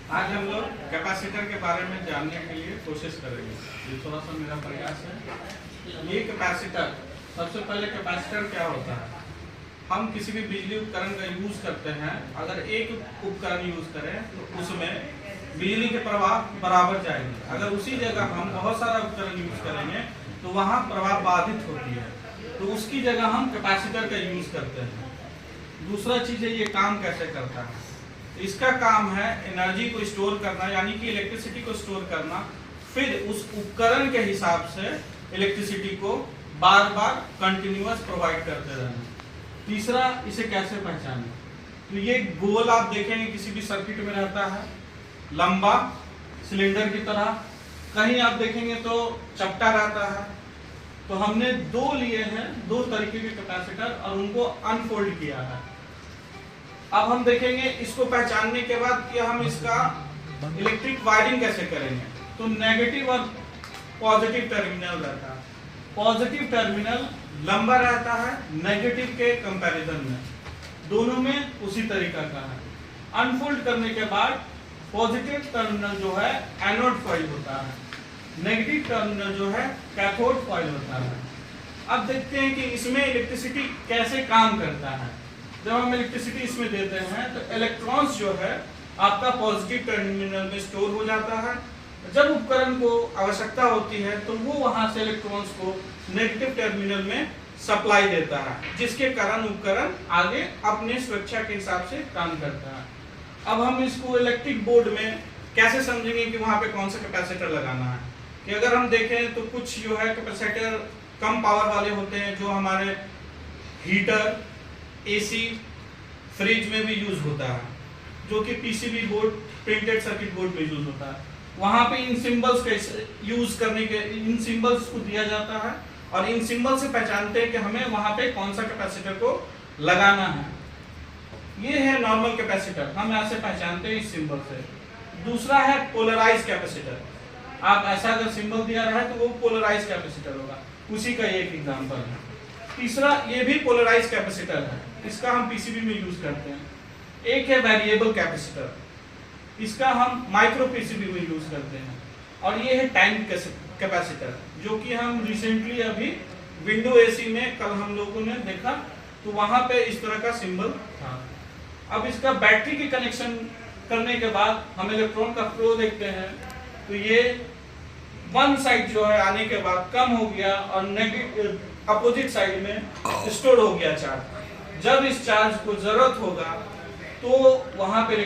आज हम लोग कैपेसिटर के बारे में जानने के लिए कोशिश करेंगे। ये थोड़ा सा मेरा प्रयास है। ये कैपेसिटर, सबसे पहले कैपेसिटर क्या होता है? हम किसी भी बिजली उपकरण का यूज करते हैं, अगर एक उपकरण यूज करें तो उसमें बिजली के प्रवाह बराबर जाएंगे। अगर उसी जगह हम बहुत सारा उपकरण यूज करेंगे तो वहाँ प्रवाह बाधित होती है, तो उसकी जगह हम कैपेसिटर का यूज करते हैं। दूसरा चीज है, ये काम कैसे करता है? इसका काम है एनर्जी को स्टोर करना, यानी कि इलेक्ट्रिसिटी को स्टोर करना, फिर उस उपकरण के हिसाब से इलेक्ट्रिसिटी को बार बार कंटिन्यूअस प्रोवाइड करते रहना। तीसरा, इसे कैसे पहचानें? तो ये गोल आप देखेंगे किसी भी सर्किट में रहता है, लंबा सिलेंडर की तरह। कहीं आप देखेंगे तो चपटा रहता है। तो हमने दो लिए हैं, दो तरीके के कैपेसिटर, और उनको अनफोल्ड किया है। अब हम देखेंगे इसको पहचानने के बाद कि हम इसका इलेक्ट्रिक वायरिंग कैसे करेंगे। तो नेगेटिव और पॉजिटिव टर्मिनल रहता है। पॉजिटिव टर्मिनल लंबा रहता है नेगेटिव के कंपैरिजन में, दोनों में उसी तरीका का है। अनफोल्ड करने के बाद पॉजिटिव टर्मिनल जो है एनोड फॉइल होता है, नेगेटिव टर्मिनल जो है कैथोड फॉइल होता है। अब देखते हैं कि इसमें इलेक्ट्रिसिटी कैसे काम करता है। जब हम इलेक्ट्रिसिटी इसमें देते हैं तो इलेक्ट्रॉन्स जो है आपका पॉजिटिव टर्मिनल में स्टोर हो जाता है। जब उपकरण को आवश्यकता होती है तो वो वहां से इलेक्ट्रॉन्स को नेगेटिव टर्मिनल में सप्लाई देता है, जिसके कारण उपकरण आगे अपने सुरक्षा के हिसाब से काम करता है। अब हम इसको इलेक्ट्रिक बोर्ड में कैसे समझेंगे कि वहां पे कौन सा कैपेसिटर लगाना है। कि अगर हम देखें तो कुछ जो है कैपेसिटर कम पावर वाले होते हैं, जो हमारे हीटर, एसी, फ्रिज में भी यूज होता है, जो कि PCB board, printed circuit board में यूज होता है। वहां पे इन सिंबल्स का यूज करने के, इन सिंबल्स को दिया जाता है और इन सिंबल से पहचानते हैं कि हमें वहां पे कौन सा कैपेसिटर को लगाना है। ये है नॉर्मल कैपेसिटर, हम ऐसे पहचानते हैं इस सिंबल से। दूसरा है पोलराइज कैपेसिटर। आप ऐसा अगर सिंबल दिया रहा है तो वो पोलराइज कैपेसिटर होगा, उसी का एक एग्जांपल है। तीसरा, ये भी पोलराइज कैपेसिटर है, इसका हम पीसीबी में यूज करते हैं। एक है वेरिएबल कैपेसिटर, इसका हम माइक्रो पीसीबी में यूज करते हैं। और ये है टाइम कैपेसिटर, जो कि हम रिसेंटली अभी विंडो एसी में कल हम लोगों ने देखा, तो वहां पे इस तरह का सिंबल था। अब इसका बैटरी के कनेक्शन करने के बाद हम इलेक्ट्रॉन का फ्लो देखते हैं, तो ये वन साइड जो है आने के बाद कम हो गया और नेगेटिव अपोजिट साइड में स्टोर हो गया चार्ज। जब इस चार्ज को जरूरत होगा तो वहां पे